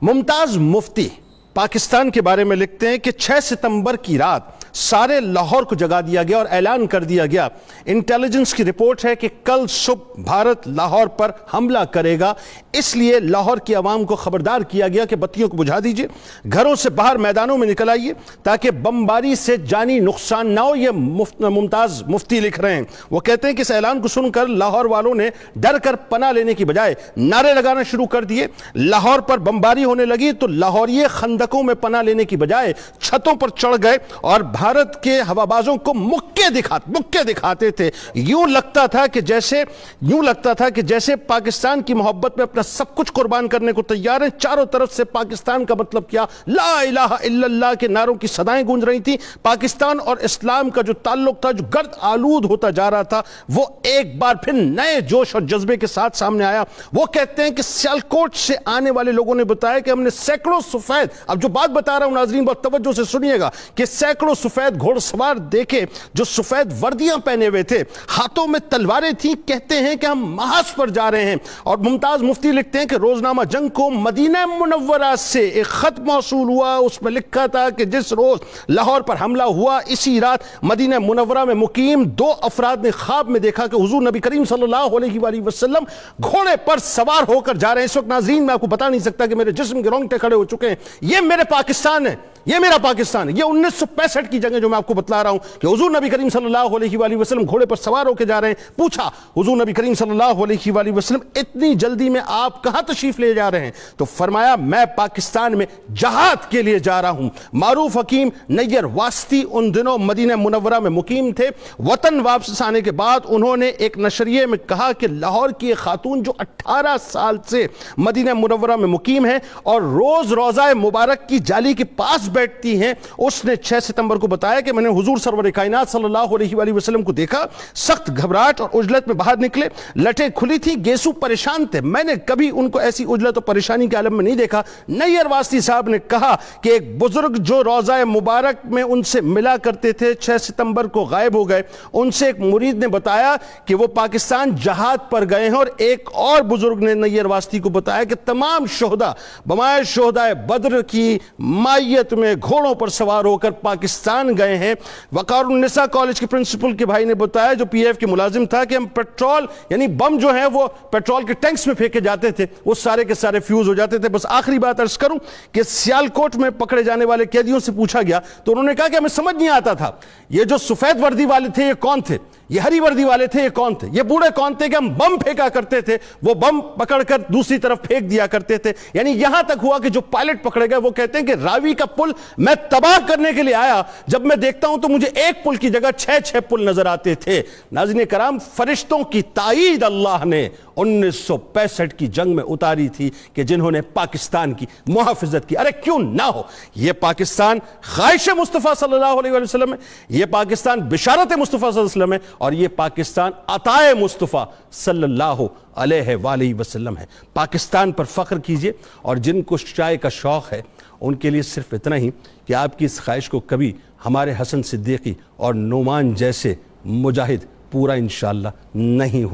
मुमताज मुफ्ती पाकिस्तान के बारे में लिखते हैं कि 6 सितंबर की रात सारे लाहौर को जगा दिया गया और ऐलान कर दिया गया, इंटेलिजेंस की रिपोर्ट है कि कल सुबह भारत लाहौर पर हमला करेगा, इसलिए लाहौर की आवाम को खबरदार किया गया कि बत्तियों को बुझा दीजिए, घरों से बाहर मैदानों में निकल आइए ताकि बमबारी से जानी नुकसान ना हो। ये मुमताज मुफ्ती लिख रहे हैं। वो कहते हैं कि इस ऐलान को सुनकर लाहौर वालों ने डर कर पनाह लेने की बजाय नारे लगाना शुरू कर दिए। लाहौर पर बमबारी होने लगी तो लाहौरिये खंदकों में पनाह लेने की बजाय छतों पर चढ़ गए और भारत के हवाबाजों को मुक्के दिखाते थे। यूं लगता था कि जैसे पाकिस्तान की मोहब्बत में अपना सब कुछ कुर्बान करने को तैयार हैं। चारों तरफ से पाकिस्तान का मतलब क्या, ला इलाहा इल्लल्लाह के नारों की सदाएं गूंज रही थी। पाकिस्तान और इस्लाम का जो ताल्लुक था, जो गर्द आलूद होता जा रहा था, वो एक बार फिर नए जोश और जज्बे के साथ सामने आया। वो कहते हैं कि सियालकोट से आने वाले लोगों ने बताया कि हमने सैकड़ों सफेद, अब जो बात बता रहा हूं नाजरीन बहुत तवज्जो से सुनिएगा, कि सैकड़ों सफेद घोड़सवार देखे जो सफेद वर्दियां पहने हुए थे, हाथों में तलवारें थी। कहते हैं कि हम महाज पर जा रहे हैं। और मुमताज मुफ्ती लिखते हैं कि रोजनामा जंग को मदीना मुनव्वरा से एक खत मौसूल हुआ। उसमें लिखा था कि जिस रोज लाहौर पर हमला हुआ, इसी रात मदीना मुनव्वरा में मुकीम 2 अफराद ने ख्वाब में देखा कि हुजूर नबी करीम सल्लल्लाहु अलैहि वसल्लम घोड़े पर सवार होकर जा रहे हैं। इस वक्त नाज़रीन मैं आपको बता नहीं सकता कि मेरे जिस्म के रोंगटे खड़े हो चुके हैं। ये मेरे पाकिस्तान है, ये मेरा पाकिस्तान है। ये 1965 की जगह जो मैं आपको बतला रहा हूं कि हुजूर नबी करीम सल्लल्लाहु अलैहि वसल्लम घोड़े पर सवार होकर जा रहे हैं। पूछा हुजूर नबी करीम सल्लल्लाहु अलैहि वसल्लम इतनी जल्दी में आप कहां तशरीफ ले जा रहे हैं? तो फरमाया मैं पाकिस्तान में जहाद के लिए जा रहा हूं। मारूफ हकीम नैयर वास्ती उन दिनों मदीना मुनव्वरा में मुकीम थे। वतन वापस आने के बाद उन्होंने एक नशरिये में कहा कि लाहौर की एक खातून जो 18 साल से मदीना मुनव्वरा में मुकीम है और रोज रोज़ा मुबारक की जाली के पास बैठती हैं, उसने 6 सितंबर को बताया कि मैंने हुजूर सरवर कायनात सल्लल्लाहु अलैहि वसल्लम को देखा। सख्त घबराहट और उजलत में बाहर निकले, लटें खुली थी, गेसू परेशान थे। मैंने कभी उनको ऐसी उजलत और परेशानी के आलम में नहीं देखा। नैयर वास्ती साहब ने कहा कि एक बुजुर्ग जो रोज़ा मुबारक में उनसे मिला करते थे 6 सितंबर को गायब हो गए। उनसे एक मुरीद ने बताया कि वो पाकिस्तान जहाद पर गए हैं। और एक और बुजुर्ग ने नैयर वास्ती को बताया कि तमाम शोहदा बमाए शोहदा बद्र की मायत में घोड़ों पर सवार होकर पाकिस्तान गए हैं। वक़ारुन्निसा कॉलेज के प्रिंसिपल के भाई ने बताया, जो पीएफ के मुलाजिम था, कि हम पेट्रोल यानी बम जो है वो पेट्रोल के टैंक्स में फेंके जाते थे, वो सारे के सारे फ्यूज हो जाते थे। बस आखिरी बात अर्ज करूं कि सियालकोट में पकड़े जाने वाले कैदियों से पूछा गया तो उन्होंने कहा कि हमें समझ नहीं आता था ये जो सफेद वर्दी वाले थे ये कौन थे, ये हरी वर्दी वाले थे ये कौन थे, ये बूढ़े कौन थे कि हम बम फेंका करते थे, वो बम पकड़कर दूसरी तरफ फेंक दिया करते थे। यानी यहां तक हुआ कि जो पायलट पकड़े गए वो कहते हैं कि रावी का पुल मैं तबाह करने के लिए आया, जब मैं देखता हूं तो मुझे एक पुल की जगह 6 पुल नजर आते थे। नाज़रीन कराम, फरिश्तों की ताईद अल्लाह ने 1965 की जंग में उतारी थी कि जिन्होंने पाकिस्तान की मुहाफिजत की। अरे क्यों ना हो, यह पाकिस्तान ख्वाहिश मुस्तफ़ा सल्लल्लाहु अलैहि वसल्लम है, यह पाकिस्तान बिशारत मुस्तफ़ा सल्लल्लाहु अलैहि वसल्लम है, और यह पाकिस्तान अताए मुस्तफ़ा सल्लल्लाहु अलैहि वसल्लम है। पाकिस्तान पर फख्र कीजिए, और जिनको चाय का शौक़ है उनके लिए सिर्फ इतना ही कि आपकी इस ख्वाहिश को कभी हमारे हसन सिद्दीकी और नुमान जैसे मुजाहिद पूरा इंशाअल्लाह नहीं हो।